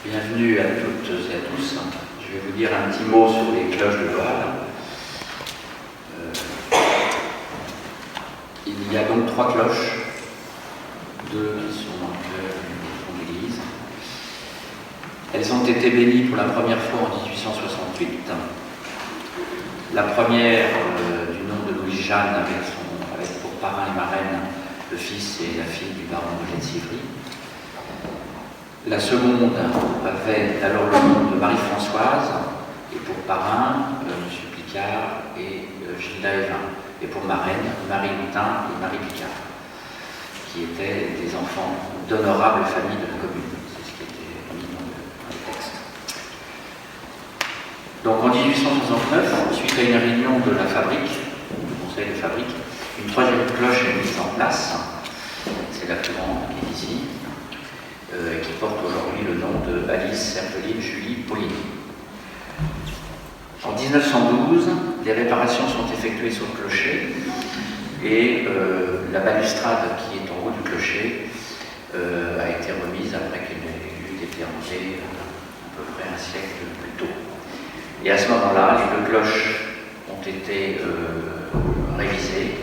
Bienvenue à toutes et à tous. Je vais vous dire un petit mot sur les cloches de Boal. Il y a donc 3 cloches, 2 qui sont dans le cœur et une au fond de l'église. Elles ont été bénies pour la première fois en 1868. La première du nom de Louis-Jeanne avec pour parrain et marraine le fils et la fille du baron de Sivry. La seconde avait alors le nom de Marie-Françoise, et pour parrain, M. Picard et Gilda Evin, et pour marraine, Marie Loutin et Marie Picard, qui étaient des enfants d'honorables familles de la commune. C'est ce qui était mis dans le texte. Donc en 1869, suite à une réunion de la fabrique, du conseil de fabrique, une 3e cloche est mise en place. C'est la plus grande qui est ici. Qui porte aujourd'hui le nom de Alice Herveline Julie Pauline. En 1912, des réparations sont effectuées sur le clocher et la balustrade qui est en haut du clocher a été remise après qu'elle eût été enlevée à peu près un siècle plus tôt. Et à ce moment-là, les 2 cloches ont été révisées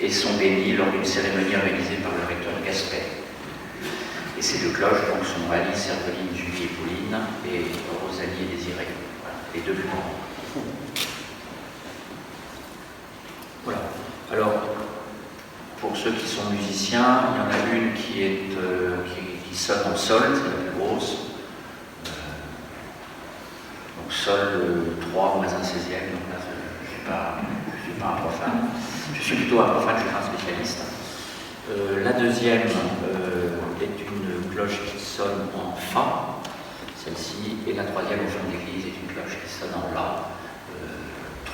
et sont bénies lors d'une cérémonie organisée par le recteur Gaspet. Et ces 2 cloches donc, sont Alice, Herveline, Julie et Pauline et Rosalie et Désirée. Voilà, les 2 plus grands. Voilà. Alors, pour ceux qui sont musiciens, il y en a une qui sonne en sol, c'est la plus grosse. Donc sol 3 moins 1/16. Donc là, je ne suis pas un profane. Je suis plutôt un profane, je suis un spécialiste. La deuxième est une cloche qui sonne en Fa, celle-ci, et la 3e au fond de l'église est une cloche qui sonne en La,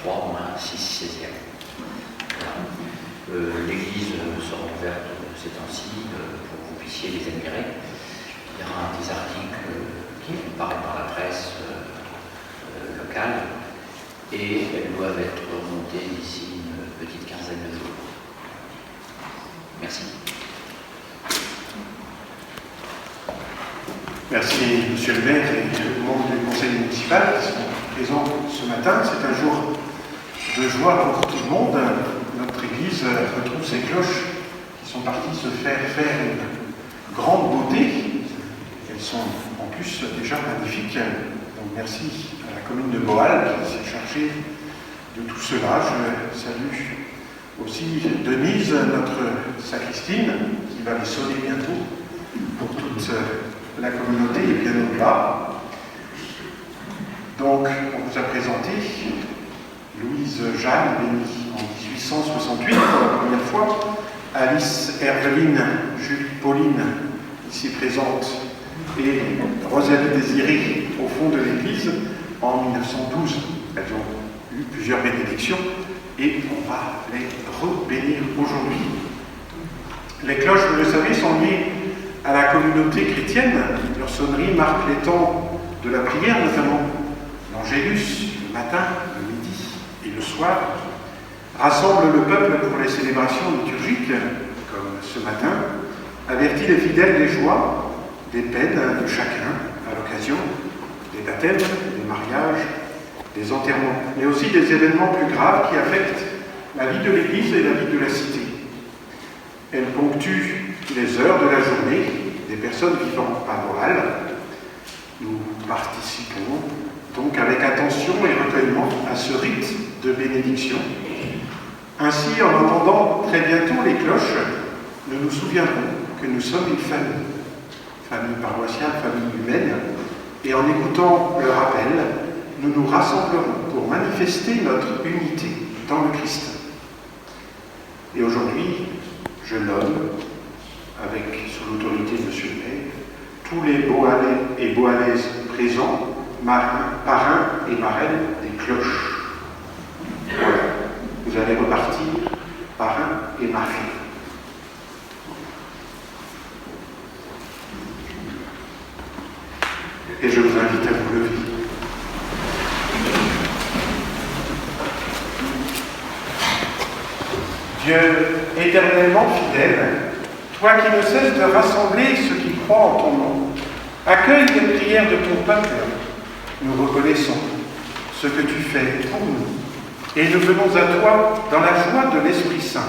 3 moins 6/16. Voilà. L'église sera ouverte ces temps-ci pour que vous puissiez les admirer. Il y aura des articles qui vont paraître dans la presse locale et elles doivent être remontées d'ici une petite quinzaine de jours. Merci. Merci, monsieur le maire et le membre du conseil municipal qui sont présents ce matin. C'est un jour de joie pour tout le monde. Notre église retrouve ses cloches qui sont parties se faire une grande beauté. Elles sont en plus déjà magnifiques. Donc merci à la commune de Boal qui s'est chargée de tout cela. Je salue aussi Denise, notre sacristine, qui va les sonner bientôt pour toute la communauté et bien au-delà. Donc, on vous a présenté Louise Jeanne, bénie en 1868 pour la première fois, Alice Herveline Julie Pauline, ici présente, et Rosalie Désirée au fond de l'église en 1912. Elles ont eu plusieurs bénédictions et on va les rebénir aujourd'hui. Les cloches, vous le savez, sont liées à la communauté chrétienne. Leur sonnerie marque les temps de la prière, notamment l'Angélus, le matin, le midi et le soir, rassemble le peuple pour les célébrations liturgiques, comme ce matin, avertit les fidèles des joies, des peines de chacun à l'occasion des baptêmes, des mariages, des enterrements, mais aussi des événements plus graves qui affectent la vie de l'Église et la vie de la cité. Elle ponctue les heures de la journée des personnes vivant à Boal. Nous participons donc avec attention et recueillement à ce rite de bénédiction. Ainsi, en entendant très bientôt les cloches, nous nous souviendrons que nous sommes une famille paroissiale, famille humaine, et en écoutant le rappel, nous nous rassemblerons pour manifester notre unité dans le Christ. Et aujourd'hui, je nomme, sous l'autorité de M. le maire, tous les Boalais et Boalaises présents, parrains et marraines des cloches. Voilà, vous allez repartir, parrains et marraines. Et je vous invite à vous lever. Dieu éternellement fidèle, toi qui ne cesses de rassembler ceux qui croient en ton nom, Accueille les prières de ton peuple. Nous reconnaissons ce que tu fais pour nous. Et nous venons à toi dans la joie de l'Esprit Saint,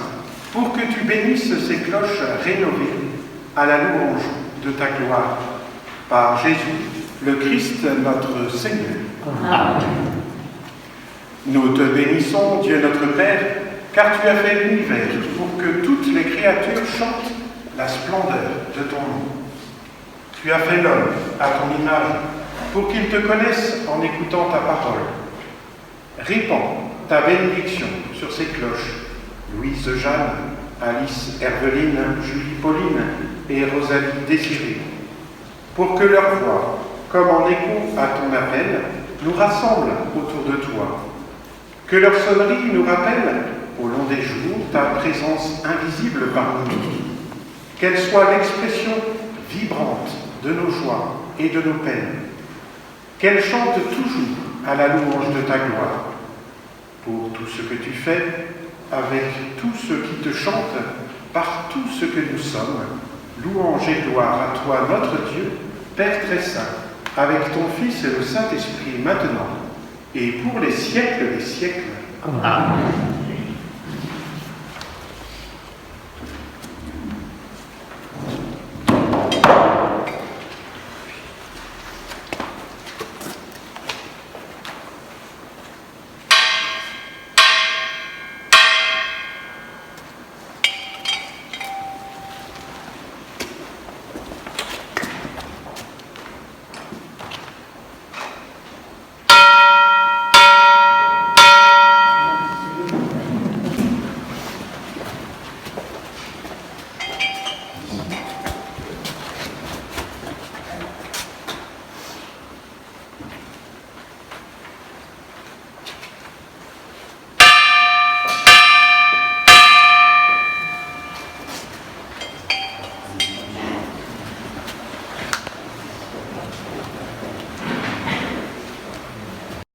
pour que tu bénisses ces cloches rénovées à la louange de ta gloire. Par Jésus, le Christ, notre Seigneur. Amen. Nous te bénissons, Dieu notre Père, car tu as fait l'univers pour que toutes les créatures chantent la splendeur de ton nom. Tu as fait l'homme à ton image pour qu'il te connaisse en écoutant ta parole. Répands ta bénédiction sur ces cloches, Louise Jeanne, Alice Herveline, Julie Pauline et Rosalie Désirée, pour que leur voix, comme en écho à ton appel, nous rassemble autour de toi. Que leur sonnerie nous rappelle, au long des jours, ta présence invisible parmi nous. Qu'elle soit l'expression vibrante de nos joies et de nos peines. Qu'elle chante toujours à la louange de ta gloire. Pour tout ce que tu fais, avec tous ceux qui te chantent, par tout ce que nous sommes, louange et gloire à toi, notre Dieu, Père très saint, avec ton Fils et le Saint-Esprit maintenant, et pour les siècles des siècles. Amen.